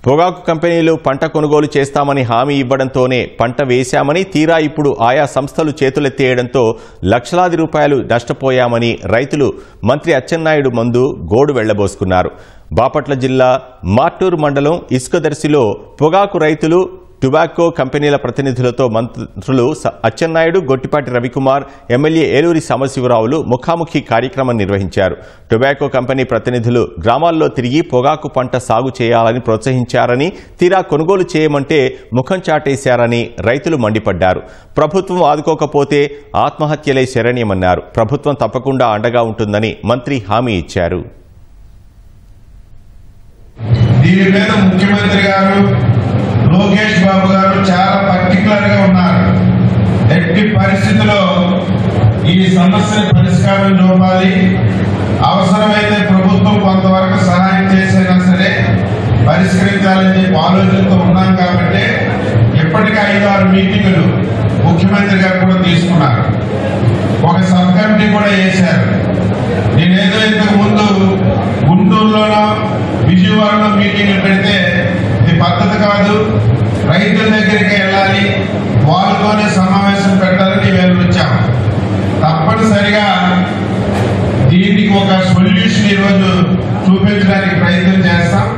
పొగాకు కంపెనీలు పంట కొనుగోలు చేస్తామని హామీ ఇవ్వడంతోనే పంట వేశామని తీరా ఇప్పుడు ఆయా సంస్థలు చేతులెత్తేయడంతో లక్షలాది రూపాయలు నష్టపోయామని రైతులు మంత్రి అచ్చెన్నాయుడు ముందు గోడు వెళ్లబోసుకున్నారు. బాపట్ల జిల్లా మార్టూరు మండలం ఇసుకదర్శిలో పొగాకు రైతులు టొబాకో కంపెనీల ప్రతినిధులతో మంత్రులు అచ్చెన్నాయుడు, గొట్టిపాటి రవికుమార్, ఎమ్మెల్యే ఏలూరి సాంబశివరావులు ముఖాముఖి కార్యక్రమం నిర్వహించారు. టొబాకో కంపెనీ ప్రతినిధులు గ్రామాల్లో తిరిగి పొగాకు పంట సాగు చేయాలని ప్రోత్సహించారని, తీరా కొనుగోలు చేయమంటే ముఖం చాటేశారని రైతులు మండిపడ్డారు. ప్రభుత్వం ఆదుకోకపోతే ఆత్మహత్యలే శరణ్యమన్నారు. ప్రభుత్వం తప్పకుండా అండగా ఉంటుందని మంత్రి హామీ ఇచ్చారు. దీని మీద ముఖ్యమంత్రి గారు లోకేష్ బాబు గారు చాలా పర్టికులర్ గా ఉన్నారు. ఎట్టి పరిస్థితుల్లో ఈ సమస్యను పరిష్కారం చూపాలి, అవసరమైతే ప్రభుత్వం కొంతవరకు సహాయం చేసినా సరే పరిష్కరించాలని చెప్పి ఆలోచనతో ఉన్నాం. కాబట్టి ఇప్పటికీ 5-6 మీటింగులు ముఖ్యమంత్రి గారు కూడా తీసుకున్నారు. ఒక సబ్ కమిటీ కూడా వేశారు. నేనేదో ఇంతకు ముందు గుంటూరులోనో విజయవాడలో మీటింగ్లు పెడితే ఇది పద్ధతి కాదు, రైతుల దగ్గరికి వెళ్ళాలి, వాళ్ళతోనే సమావేశం పెట్టాలని వివరించాం. తప్పనిసరిగా దీనికి ఒక సొల్యూషన్ ఈరోజు చూపించడానికి ప్రయత్నం చేస్తాం.